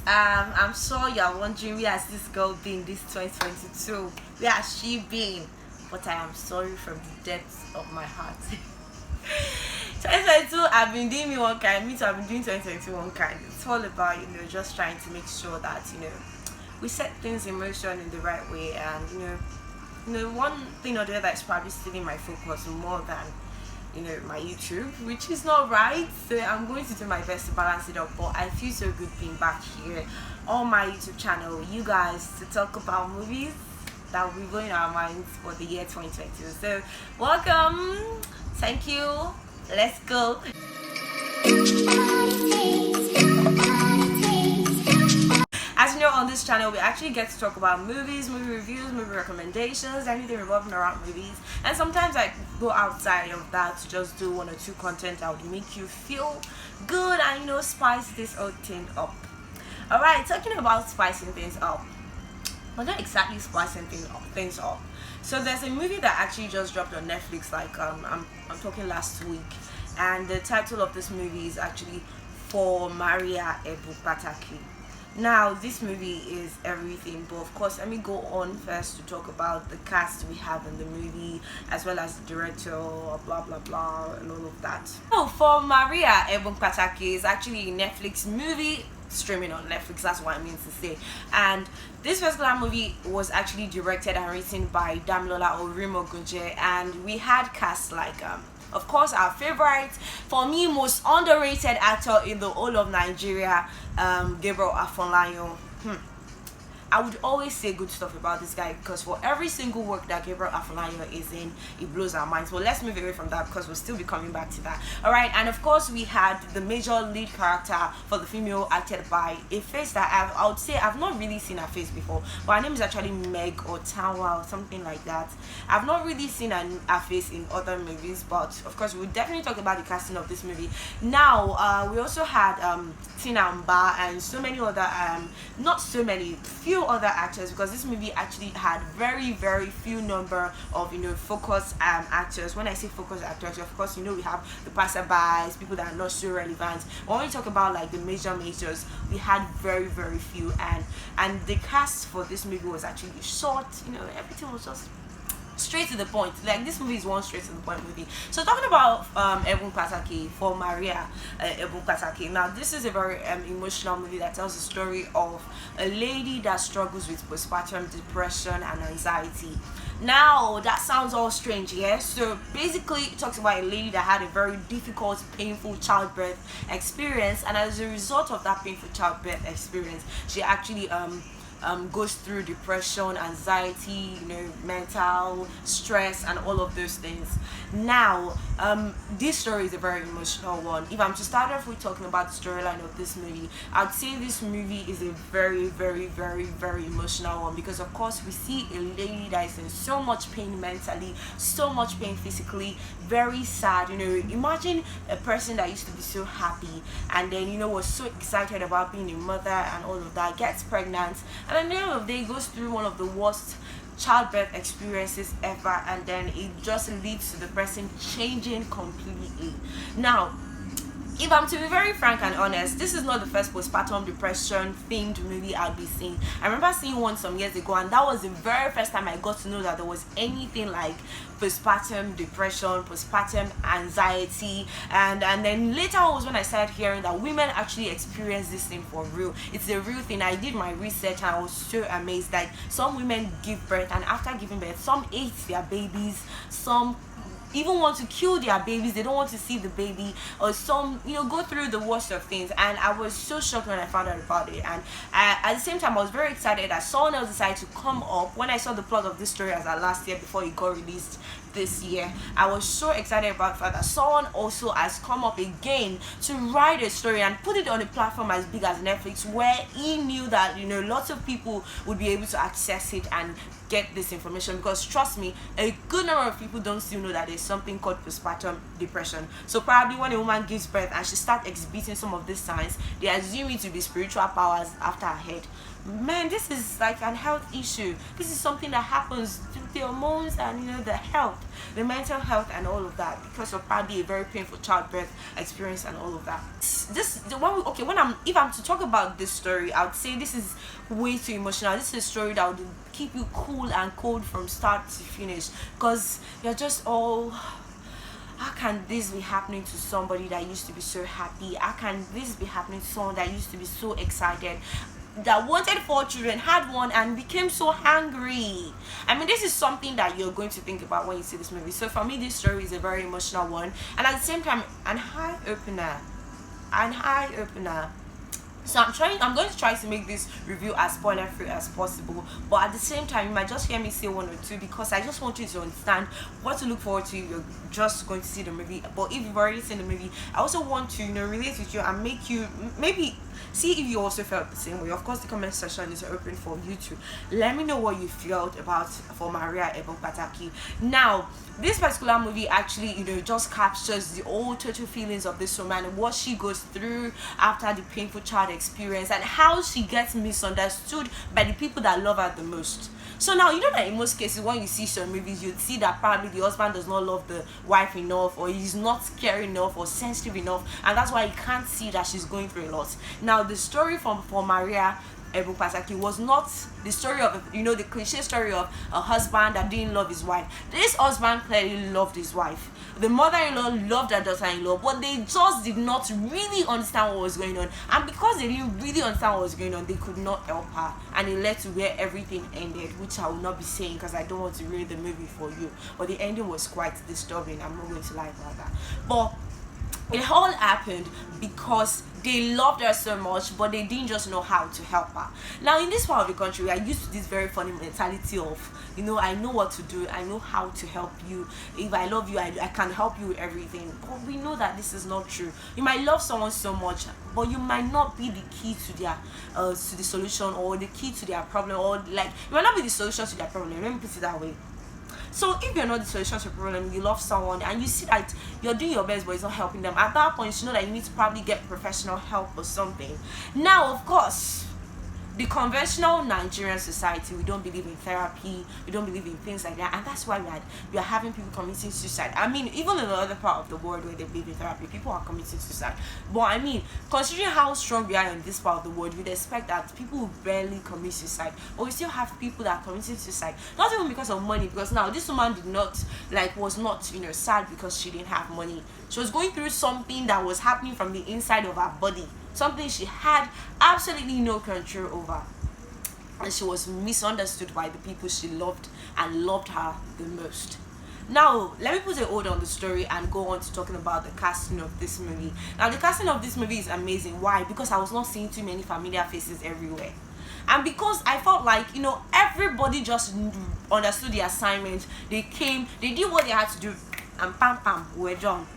I'm sure you're wondering where has this girl been this 2022? Where has she been? But I am sorry from the depths of my heart. 2022, I've been doing me one kind, me too, I've been doing 2022 one kind. It's all about, just trying to make sure that, we set things in motion in the right way, and, one thing or the other is probably stealing my focus more than my YouTube, which is not right. So I'm going to do my best to balance it up, but I feel so good being back here on my YouTube channel, you guys, to talk about movies that will be blowing our minds for the year 2022. So welcome, thank you, let's go. As you know, on this channel we actually get to talk about movies, movie reviews, movie recommendations, anything revolving around movies, and sometimes I go outside of that to just do one or two content that would make you feel good and spice this whole thing up. Alright, talking about spicing things up, we're not exactly spicing things up. So there's a movie that actually just dropped on Netflix, like I'm talking last week, and the title of this movie is actually For Maria Ebun Pataki. Now, this movie is everything, but of course, let me go on first to talk about the cast we have in the movie, as well as the director, blah blah blah, and all of that. So, For Maria Ebun Pataki is actually a Netflix movie streaming on Netflix. That's what I mean to say. And this particular movie was actually directed and written by Damilola Orimogunje, and we had cast like of course, our favorite, for me, most underrated actor in the whole of Nigeria, Gabriel Afonlayo. I would always say good stuff about this guy, because for every single work that Gabriel Afonlayo is in, it blows our minds. But let's move away from that, because we'll still be coming back to that. Alright, and of course we had the major lead character for the female, acted by a face that I would say I've not really seen her face before, but her name is actually Meg or Tanwa or something like that. I've not really seen her face in other movies, but of course we'll definitely talk about the casting of this movie. Now, we also had Tina Mba and so many other, not so many, few other actors, because this movie actually had very few number of focus actors. When I say focus actors, of course we have the passerbys, people that are not so relevant. When we talk about like the majors, we had very few, and the cast for this movie was actually short. Everything was just straight to the point. Like, this movie is one straight to the point movie. So talking about Ebun Pataki, For Maria Ebun Pataki. Now, this is a very emotional movie that tells the story of a lady that struggles with postpartum depression and anxiety. Now, that sounds all strange, yeah? So basically it talks about a lady that had a very difficult, painful childbirth experience, and as a result of that painful childbirth experience, she actually goes through depression, anxiety, mental stress, and all of those things. Now, this story is a very emotional one. If I'm to start off with talking about the storyline of this movie, I'd say this movie is a very emotional one, because of course we see a lady that is in so much pain mentally, so much pain physically, very sad. Imagine a person that used to be so happy, and then was so excited about being a mother and all of that, gets pregnant, and at the end of the day goes through one of the worst childbirth experiences ever, and then it just leads to the person changing completely. Now, if I'm to be very frank and honest, this is not the first postpartum depression themed movie I'll be seeing. I remember seeing one some years ago, and that was the very first time I got to know that there was anything like postpartum depression, postpartum anxiety, and then later on was when I started hearing that women actually experience this thing for real. It's a real thing. I did my research and I was so amazed. Like, some women give birth, and after giving birth, some hate their babies, some even want to kill their babies, they don't want to see the baby, or some go through the worst of things. And I was so shocked when I found out about it, and at the same time I was very excited that someone else decided to come up. When I saw the plot of this story as last year before it got released this year, I was so excited about the fact that someone also has come up again to write a story and put it on a platform as big as Netflix, where he knew that lots of people would be able to access it and get this information. Because trust me, a good number of people don't still know that there's something called postpartum depression. So probably when a woman gives birth and she starts exhibiting some of these signs, they assume it to be spiritual powers after her head. Man, this is like an health issue. This is something that happens to the hormones and the health. the mental health and all of that, because of probably a very painful childbirth experience and all of that. This the one okay, when I'm if I'm to talk about this story, I would say this is way too emotional. This is a story that would keep you cool and cold from start to finish, because you're just all, how can this be happening to somebody that used to be so happy? How can this be happening to someone that used to be so excited, that wanted 4 children, had one, and became so hungry? I mean, this is something that you're going to think about when you see this movie. So for me, this story is a very emotional one, and at the same time, an eye opener. So I'm going to try to make this review as spoiler free as possible, but at the same time you might just hear me say one or two, because I just want you to understand what to look forward to if you're just going to see the movie. But if you've already seen the movie, I also want to, relate with you and make you maybe see if you also felt the same way. Of course, the comment section is open for you to let me know what you felt about for Maria Ebun Pataki. Now, this particular movie actually, just captures the old total feelings of this woman and what she goes through after the painful child experience, and how she gets misunderstood by the people that love her the most. So now, that in most cases, when you see some movies, you'd see that probably the husband does not love the wife enough, or he's not caring enough or sensitive enough, and that's why he can't see that she's going through a lot. Now, the story for Maria Ebun Pataki was not the story of, the cliche story of a husband that didn't love his wife. This husband clearly loved his wife. The mother-in-law loved her daughter-in-law, but they just did not really understand what was going on. And because they didn't really understand what was going on, they could not help her. And it led to where everything ended, which I will not be saying because I don't want to ruin the movie for you. But the ending was quite disturbing. I'm not going to lie about that. But it all happened because they loved her so much, but they didn't just know how to help her. Now, in this part of the country, we are used to this very funny mentality of, I know what to do, I know how to help you. If I love you, I can help you with everything. But we know that this is not true. You might love someone so much, but you might not be the key to their to the solution, or the key to their problem, or you might not be the solution to their problem. Let me put it that way. So if you're not the solution to a problem, you love someone and you see that you're doing your best but it's not helping them, at that point you know that you need to probably get professional help or something. Now, of course, the conventional Nigerian society, we don't believe in therapy, we don't believe in things like that, and that's why we are having people committing suicide. I mean, even in the other part of the world where they believe in therapy, people are committing suicide. But I mean, considering how strong we are in this part of the world, we'd expect that people will barely commit suicide, but we still have people that are committing suicide, not even because of money, because now this woman was not sad because she didn't have money. She was going through something that was happening from the inside of her body, something she had absolutely no control over, and she was misunderstood by the people she loved and loved her the most. Now, let me put a hold on the story and go on to talking about the casting of this movie. Now, the casting of this movie is amazing. Why? Because I was not seeing too many familiar faces everywhere, and because I felt like everybody just understood the assignment. They came, they did what they had to do, and pam, we're done.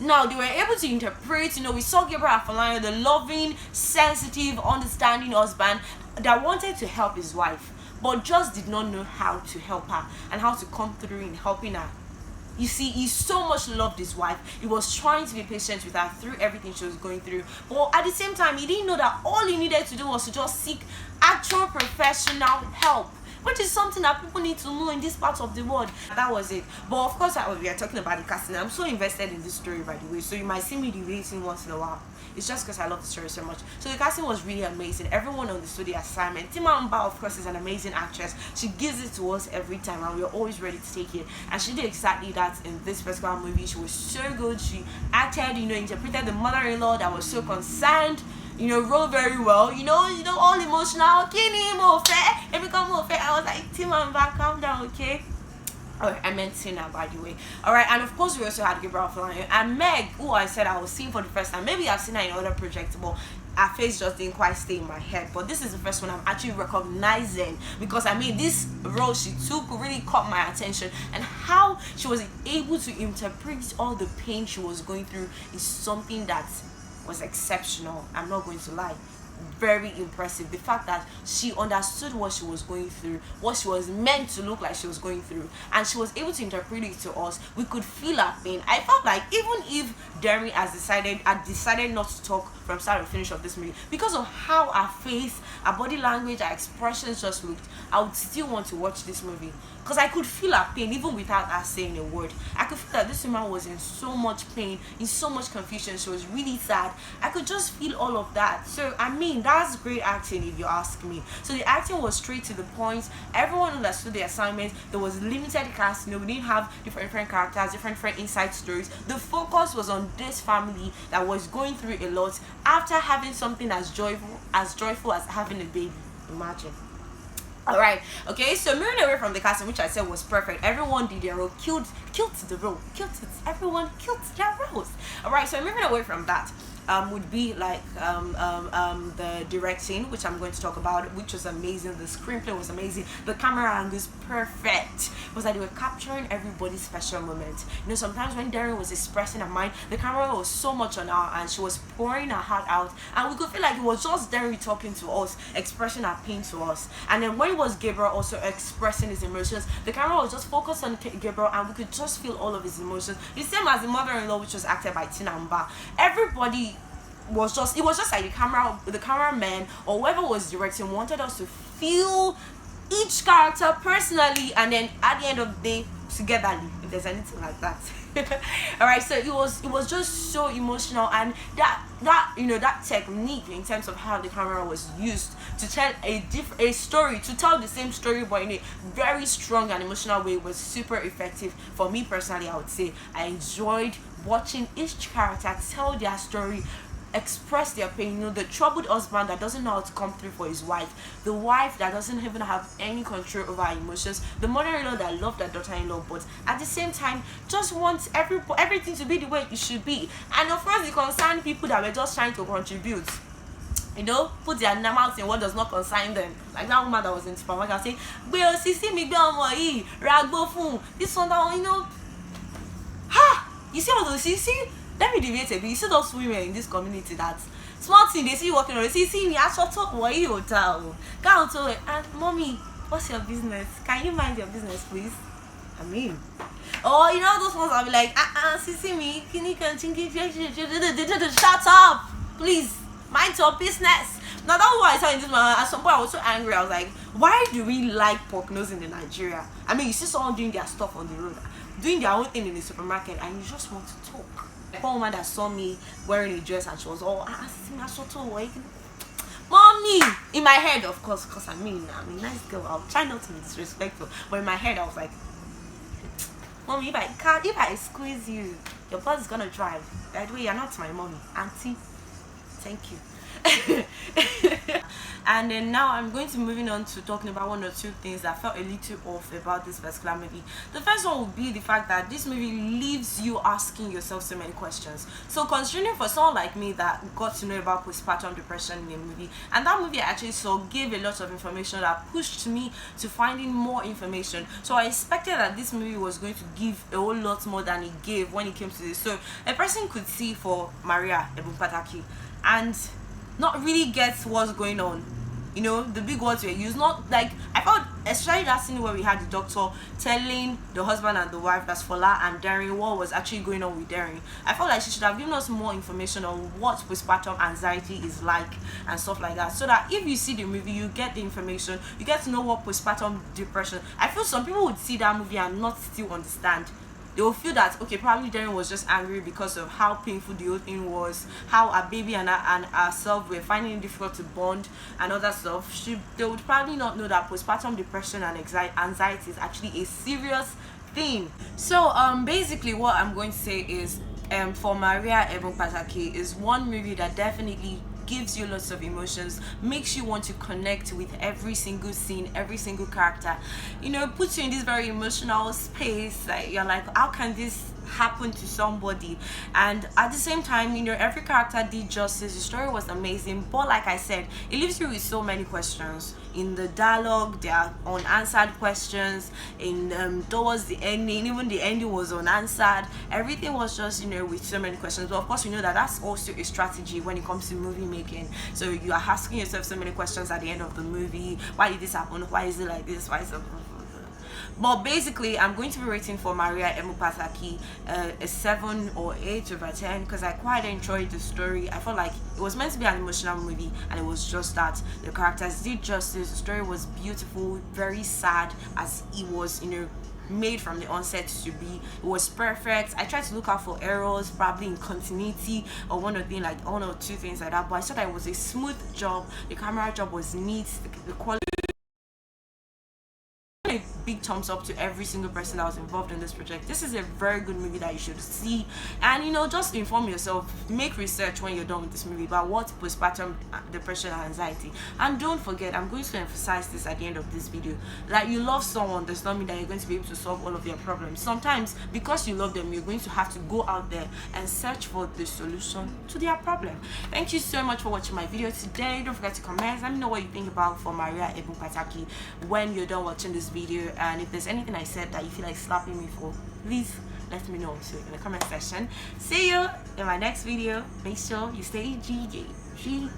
Now, they were able to interpret, we saw Gabriel Afolayan, the loving, sensitive, understanding husband that wanted to help his wife, but just did not know how to help her and how to come through in helping her. You see, he so much loved his wife. He was trying to be patient with her through everything she was going through. But at the same time, he didn't know that all he needed to do was to just seek actual professional help, which is something that people need to know in this part of the world. That was it. But of course, we are talking about the casting. I'm so invested in this story, by the way, so you might see me deviating once in a while. It's just because I love the story so much. So the casting was really amazing. Everyone understood the assignment. Tima Mba, of course, is an amazing actress. She gives it to us every time, and we're always ready to take it. And she did exactly that in this particular movie. She was so good. She acted, interpreted the mother-in-law that was so concerned, roll very well, all emotional, it become more fair. I was like, Tima Mba, calm down, okay? Oh, I meant Tina, by the way. Alright, and of course we also had Gabriel Afolayan and Meg, who I said I was seeing for the first time. Maybe I've seen her in other projects, but her face just didn't quite stay in my head. But this is the first one I'm actually recognizing, because this role she took really caught my attention, and how she was able to interpret all the pain she was going through is something that was exceptional. I'm not going to lie. Very impressive. The fact that she understood what she was going through, what she was meant to look like she was going through, and she was able to interpret it to us. We could feel her pain. I felt like even if Derry had decided not to talk from start to finish of this movie, because of how her face, her body language, her expressions just looked, I would still want to watch this movie. because I could feel her pain even without her saying a word. I could feel that this woman was in so much pain, in so much confusion. She was really sad. I could just feel all of that. So I mean, that's great acting if you ask me. So the acting was straight to the point. Everyone understood the assignment. There was limited cast. We didn't have different characters, different inside stories. The focus was on this family that was going through a lot after having something as joyful as having a baby. Imagine. All right, okay, so moving away from the casting, which I said was perfect. Everyone did their role, killed the role, everyone killed their roles. All right, so moving away from that, would be like the directing, which I'm going to talk about, which was amazing. The screenplay was amazing. The camera angles perfect. It was like they were capturing everybody's special moment. Sometimes when Darren was expressing her mind, the camera was so much on her and she was pouring her heart out, and we could feel like it was just Darren talking to us, expressing her pain to us. And then when it was Gabriel also expressing his emotions, the camera was just focused on Gabriel and we could just feel all of his emotions. The same as the mother-in-law, which was acted by Tina Mba. Everybody was just, it was just like the cameraman or whoever was directing wanted us to feel each character personally, and then at the end of the day togetherly, if there's anything like that. All right, so it was just so emotional, and that technique in terms of how the camera was used to tell a story, to tell the same story but in a very strong and emotional way, was super effective. For me personally, I would say I enjoyed watching each character tell their story, express their pain. The troubled husband that doesn't know how to come through for his wife, the wife that doesn't even have any control over her emotions, the mother-in-law that loved her daughter-in-law but at the same time just wants everything to be the way it should be. And of course the concerned people that were just trying to contribute, put their mouth in what does not concern them. Like that woman that was in the supermarket saying, this one that you see all those, you see, let me deviate a bit. You see those women in this community that small thing, they see you walking around, they see me, I shall talk what you hotel. Go out to it, and mommy, what's your business? Can you mind your business, please? I mean, those ones I'll be like, see me, can you continue? Shut up, please, mind your business. Now that's why I saw in this one. At some point I was so angry. I was like, why do we like pork nose in Nigeria? I mean, you see someone doing their stuff on the road, doing their own thing in the supermarket, and you just want to talk. One woman that saw me wearing a dress and she was all, mommy, in my head, of course, because I'm a nice girl. I'll try not to be disrespectful, but in my head I was like, mommy, if I squeeze you, your blood is gonna drive. By the way, you're not my mommy, auntie. Thank you. And then now I'm going to moving on to talking about one or two things that felt a little off about this particular movie. The first one would be the fact that this movie leaves you asking yourself so many questions. So considering for someone like me that got to know about postpartum depression in a movie, and that movie I actually saw gave a lot of information that pushed me to finding more information. So I expected that this movie was going to give a whole lot more than it gave when it came to this. So a person could see for Maria Ebun Pataki and not really get what's going on. The big words were used. Not like, I felt, especially that scene where we had the doctor telling the husband and the wife, that's Fola and Darren, what was actually going on with Darren. I felt like she should have given us more information on what postpartum anxiety is like and stuff like that, so that if you see the movie, you get the information, you get to know what postpartum depression. I feel some people would see that movie and not still understand. They will feel that, okay, probably Darren was just angry because of how painful the whole thing was, how our baby and ourselves were finding it difficult to bond and all that stuff. They would probably not know that postpartum depression and anxiety is actually a serious thing. So basically what I'm going to say is, for Maria Ebun Pataki is one movie that definitely gives you lots of emotions, makes you want to connect with every single scene, every single character, puts you in this very emotional space. Like, you're like, how can this happen to somebody? And at the same time, every character did justice. The story was amazing, but like I said, it leaves you with so many questions. In the dialogue, there are unanswered questions. In towards the ending, even the ending was unanswered. Everything was just with so many questions. But of course, we know that that's also a strategy when it comes to movie making. So you are asking yourself so many questions at the end of the movie. Why did this happen? Why is it like this? Why is it? But basically, I'm going to be rating for Maria Ebun Pataki a 7 or 8 over 10 because I quite enjoyed the story. I felt like it was meant to be an emotional movie, and it was just that. The characters did justice. The story was beautiful, very sad as it was, made from the onset to be. It was perfect. I tried to look out for errors, probably in continuity or one or two things like that, but I saw that it was a smooth job. The camera job was neat. The quality, a big thumbs up to every single person that was involved in this project. This is a very good movie that you should see, and just inform yourself, make research when you're done with this movie about what postpartum depression and anxiety. And don't forget, I'm going to emphasize this at the end of this video, like, you love someone does not mean that you're going to be able to solve all of their problems. Sometimes because you love them, you're going to have to go out there and search for the solution to their problem. Thank you so much for watching my video today. Don't forget to comment, let me know what you think about for Maria Ebun Pataki when you're done watching this video. And if there's anything I said that you feel like slapping me for, please let me know in the comment section. See you in my next video. Make sure you stay G.